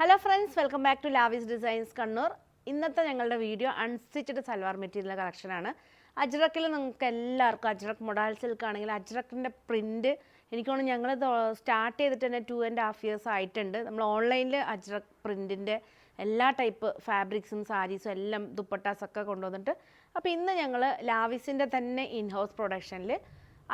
Hello friends, welcome back to Lavis Designs Kannur. ഇന്നത്തെ ഞങ്ങളുടെ video unstitched salwar material കളക്ഷനാണ്. അജ്രക്കിൽ നിങ്ങൾക്ക് എല്ലാവർക്കും അജ്രക് മൊഡാൽ സിൽക്ക് ആണെങ്കിൽ അജ്രക്കിൻ്റെ പ്രിൻറ്റ് എനിക്ക് തോന്നുന്നു ഞങ്ങൾ സ്റ്റാർട്ട് ചെയ്തിട്ട് തന്നെ 2.5 years ആയിട്ടുണ്ട്. നമ്മൾ ഓൺലൈനിൽ അജ്രക് പ്രിൻറ്റിൻ്റെ എല്ലാ ടൈപ്പ് ഫാബ്രിക്സും സാരീസും എല്ലാം ദുപ്പട്ടാസൊക്കെ കൊണ്ടുവന്നിട്ട് അപ്പോൾ ഇന്ന് ഞങ്ങൾ ലാവിസിൻ്റെ തന്നെ ഇൻഹൗസ് പ്രൊഡക്ഷനിൽ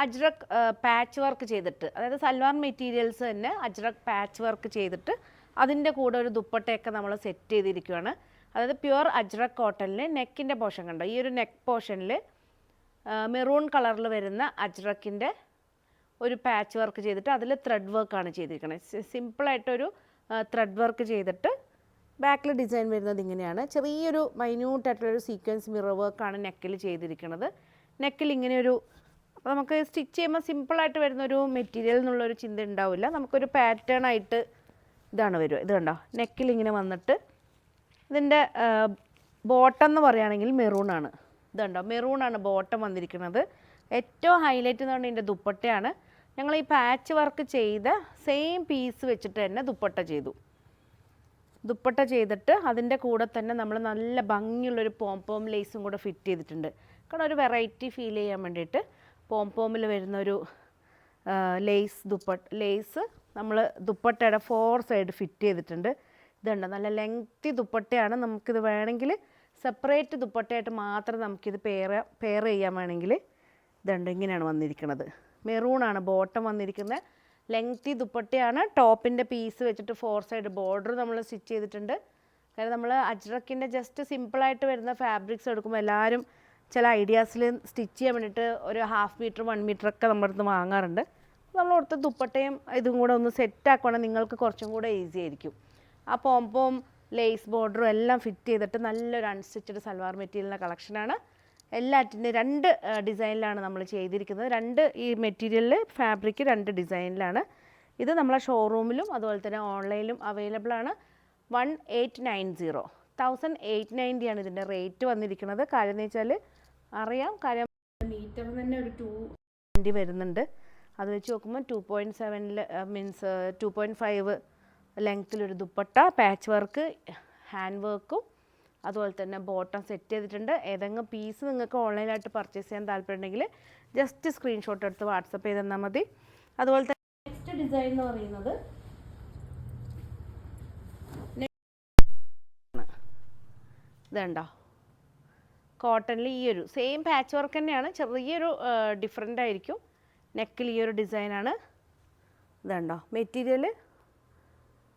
അജ്രക് പാച്ച് വർക്ക് ചെയ്തിട്ട്, അതായത് സൽവാർ മെറ്റീരിയൽസ് തന്നെ അജ്രക് പാച്ച് വർക്ക് ചെയ്തിട്ട് അതിൻ്റെ കൂടെ ഒരു ദുപ്പട്ടയൊക്കെ നമ്മൾ സെറ്റ് ചെയ്തിരിക്കുകയാണ്. അതായത് പ്യുവർ അജ്രക് കോട്ടണിൽ നെക്കിൻ്റെ പോർഷൻ കണ്ടോ, ഈ ഒരു നെക്ക് പോർഷനിൽ മെറൂൺ കളറിൽ വരുന്ന അജ്രക്കിൻ്റെ ഒരു പാച്ച് വർക്ക് ചെയ്തിട്ട് അതിൽ ത്രെഡ് വർക്കാണ് ചെയ്തിരിക്കുന്നത്. സിമ്പിളായിട്ടൊരു ത്രെഡ് വർക്ക് ചെയ്തിട്ട് ബാക്കിൽ ഡിസൈൻ വരുന്നത് ഇങ്ങനെയാണ്. ചെറിയൊരു മൈന്യൂട്ടായിട്ടുള്ളൊരു സീക്വൻസ് മിറർ വർക്കാണ് നെക്കിൽ ചെയ്തിരിക്കുന്നത്. നെക്കിൽ ഇങ്ങനെയൊരു, അപ്പോൾ നമുക്ക് സ്റ്റിച്ച് ചെയ്യുമ്പോൾ സിമ്പിളായിട്ട് വരുന്നൊരു മെറ്റീരിയൽ എന്നുള്ളൊരു ചിന്ത ഉണ്ടാവില്ല. നമുക്കൊരു പാറ്റേൺ ആയിട്ട് ഇതാണ് വരിക. ഇത് കണ്ടോ, നെക്കിൽ ഇങ്ങനെ വന്നിട്ട് ഇതിൻ്റെ ബോട്ടം എന്ന് പറയുകയാണെങ്കിൽ മെറൂണാണ്. ഇത് കണ്ടോ, മെറൂണാണ് ബോട്ടം വന്നിരിക്കുന്നത്. ഏറ്റവും ഹൈലൈറ്റ് എന്ന് പറഞ്ഞാൽ ഇതിൻ്റെ ദുപ്പട്ടയാണ്. ഞങ്ങൾ ഈ പാച്ച് വർക്ക് ചെയ്ത സെയിം പീസ് വെച്ചിട്ട് തന്നെ ദുപ്പട്ട ചെയ്തു. ദുപ്പട്ട ചെയ്തിട്ട് അതിൻ്റെ കൂടെ തന്നെ നമ്മൾ നല്ല ഭംഗിയുള്ളൊരു പോംപോം ലേസും കൂടെ ഫിറ്റ് ചെയ്തിട്ടുണ്ട്. കാരണം ഒരു വെറൈറ്റി ഫീൽ ചെയ്യാൻ വേണ്ടിയിട്ട് പോംപോമിൽ വരുന്നൊരു ലേസ് നമ്മൾ ദുപ്പട്ടയുടെ 4 സൈഡ് ഫിറ്റ് ചെയ്തിട്ടുണ്ട്. ഇതുണ്ട്, നല്ല ലെങ്തി ദുപ്പട്ടയാണ്. നമുക്കിത് വേണമെങ്കിൽ സെപ്പറേറ്റ് ദുപ്പട്ടയായിട്ട് മാത്രം നമുക്കിത് പെയർ ചെയ്യാൻ വേണമെങ്കിൽ ഇതുണ്ട്, ഇങ്ങനെയാണ് വന്നിരിക്കുന്നത്. മെറൂണാണ് ബോട്ടം വന്നിരിക്കുന്നത്. ലെങ്തി ദുപ്പട്ടയാണ്. ടോപ്പിൻ്റെ പീസ് വെച്ചിട്ട് 4 സൈഡ് ബോർഡർ നമ്മൾ സ്റ്റിച്ച് ചെയ്തിട്ടുണ്ട്. കാരണം നമ്മൾ അജ്രക്കിൻ്റെ ജസ്റ്റ് സിമ്പിളായിട്ട് വരുന്ന ഫാബ്രിക്സ് എടുക്കുമ്പോൾ എല്ലാവരും ചില ഐഡിയാസിൽ സ്റ്റിച്ച് ചെയ്യാൻ വേണ്ടിയിട്ട് ഒരു 1/2 മീറ്റർ 1 മീറ്ററൊക്കെ നമ്മുടെ അടുത്ത് വാങ്ങാറുണ്ട്. നമ്മൾ കൊടുത്ത ദുപ്പട്ടയും ഇതും കൂടെ ഒന്ന് സെറ്റ് ആക്കുകയാണെങ്കിൽ നിങ്ങൾക്ക് കുറച്ചും കൂടെ ഈസി ആയിരിക്കും. ആ പോംപോം ലേസ് ബോർഡറും എല്ലാം ഫിറ്റ് ചെയ്തിട്ട് നല്ലൊരു അൺസ്റ്റിച്ചഡ് സൽവാർ മെറ്റീരിയലിൻ്റെ കളക്ഷനാണ്. എല്ലാറ്റിൻ്റെ 2 ഡിസൈനിലാണ് നമ്മൾ ചെയ്തിരിക്കുന്നത്. 2 ഈ മെറ്റീരിയലിൽ ഫാബ്രിക് 2 ഡിസൈനിലാണ്. ഇത് നമ്മളെ ഷോറൂമിലും അതുപോലെ തന്നെ ഓൺലൈനിലും അവൈലബിൾ ആണ്. 1890 1890 ആണ് ഇതിൻ്റെ റേറ്റ് വന്നിരിക്കുന്നത്. കാര്യം എന്ന് വെച്ചാൽ അറിയാം, കാര്യം മീറ്ററിന് തന്നെ ഒരു 220 വരുന്നുണ്ട്. അത് വെച്ച് നോക്കുമ്പോൾ 2.7 മീൻസ് 2.5 ലെങ്ത്തിലൊരു ദുപ്പട്ട, പാച്ച് വർക്ക്, ഹാൻഡ് വർക്കും അതുപോലെ തന്നെ ബോട്ടം സെറ്റ് ചെയ്തിട്ടുണ്ട്. ഏതെങ്കിലും പീസ് നിങ്ങൾക്ക് ഓൺലൈനായിട്ട് പർച്ചേസ് ചെയ്യാൻ താല്പര്യമുണ്ടെങ്കിൽ ജസ്റ്റ് സ്ക്രീൻഷോട്ട് എടുത്ത് വാട്സപ്പ് ചെയ്ത് തന്നാൽ മതി. അതുപോലെ തന്നെ നെക്സ്റ്റ് ഡിസൈൻ എന്ന് പറയുന്നത് ഇതുണ്ടോ, കോട്ടണിൽ ഈ ഒരു സെയിം പാച്ച് വർക്ക് തന്നെയാണ്, ചെറിയൊരു ഡിഫറെൻ്റ് ആയിരിക്കും. നെക്കിൽ ഈ ഒരു ഡിസൈനാണ്. ഇതുണ്ടോ, മെറ്റീരിയൽ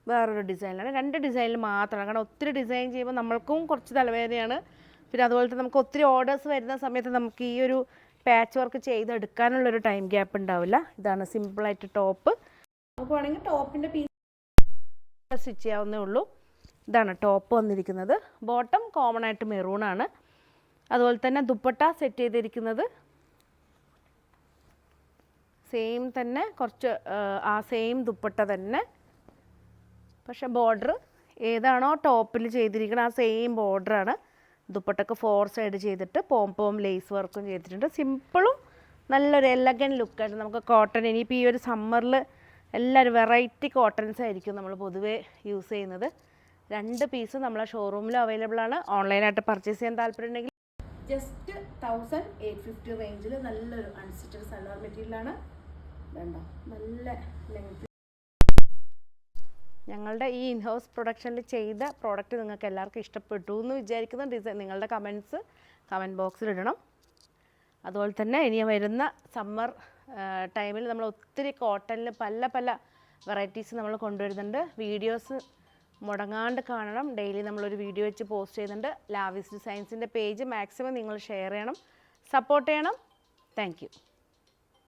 വേറൊരു ഡിസൈനിലാണ്. 2 ഡിസൈനിൽ മാത്രമാണ്. കാരണം ഒത്തിരി ഡിസൈൻ ചെയ്യുമ്പോൾ നമ്മൾക്കും കുറച്ച് തലവേദനയാണ്. പിന്നെ അതുപോലെ തന്നെ നമുക്ക് ഒത്തിരി ഓർഡേഴ്സ് വരുന്ന സമയത്ത് നമുക്ക് ഈ ഒരു പാച്ച് വർക്ക് ചെയ്തെടുക്കാനുള്ളൊരു ടൈം ഗ്യാപ്പ് ഉണ്ടാവില്ല. ഇതാണ് സിമ്പിളായിട്ട് ടോപ്പ്. നമുക്ക് വേണമെങ്കിൽ ടോപ്പിൻ്റെ പീസ് സ്റ്റിച്ച് ചെയ്യാവുന്നേ ഉള്ളൂ. ഇതാണ് ടോപ്പ് വന്നിരിക്കുന്നത്. ബോട്ടം കോമൺ ആയിട്ട് മെറൂണാണ്. അതുപോലെ തന്നെ ദുപ്പട്ട സെറ്റ് ചെയ്തിരിക്കുന്നത് സെയിം തന്നെ, കുറച്ച് ആ സെയിം ദുപ്പട്ട തന്നെ, പക്ഷെ ബോർഡർ ഏതാണോ ടോപ്പിൽ ചെയ്തിരിക്കുന്നത് ആ സെയിം ബോർഡറാണ്. ദുപ്പട്ടക്ക് 4 സൈഡ് ചെയ്തിട്ട് പോംപോം ലേസ് വർക്കും ചെയ്തിട്ടുണ്ട്. സിമ്പിളും നല്ലൊരു എലഗൻ ലുക്കായിട്ട് നമുക്ക് കോട്ടൺ, ഇനിയിപ്പോൾ ഈ ഒരു സമ്മറിൽ എല്ലാവരും വെറൈറ്റി കോട്ടൺസ് ആയിരിക്കും നമ്മൾ പൊതുവേ യൂസ് ചെയ്യുന്നത്. 2 പീസ് നമ്മളെ ഷോറൂമിൽ അവൈലബിൾ ആണ്. ഓൺലൈനായിട്ട് പർച്ചേസ് ചെയ്യാൻ താല്പര്യമുണ്ടെങ്കിൽ ജസ്റ്റ് 1850 റേഞ്ചിൽ നല്ലൊരു അൺസ്റ്റിച്ചഡ് സൽവാർ മെറ്റീരിയലാണ്. വേണ്ട, നല്ല ലെങ്ത്. ഞങ്ങളുടെ ഈ ഇൻഹൗസ് പ്രൊഡക്ഷനിൽ ചെയ്ത പ്രോഡക്റ്റ് നിങ്ങൾക്ക് എല്ലാവർക്കും ഇഷ്ടപ്പെട്ടു എന്ന് വിചാരിക്കുന്ന ഡിസൈൻ നിങ്ങളുടെ കമൻറ്റ് ബോക്സിൽ ഇടണം. അതുപോലെ തന്നെ ഇനി വരുന്ന സമ്മർ ടൈമിൽ നമ്മൾ ഒത്തിരി കോട്ടണിൽ പല വെറൈറ്റീസ് നമ്മൾ കൊണ്ടുവരുന്നുണ്ട്. വീഡിയോസ് മുടങ്ങാണ്ട് കാണണം. ഡെയിലി നമ്മളൊരു വീഡിയോ വെച്ച് പോസ്റ്റ് ചെയ്യുന്നുണ്ട്. ലാവിസ് ഡിസൈൻസിൻ്റെ പേജ് മാക്സിമം നിങ്ങൾ ഷെയർ ചെയ്യണം, സപ്പോർട്ട് ചെയ്യണം. Thank you.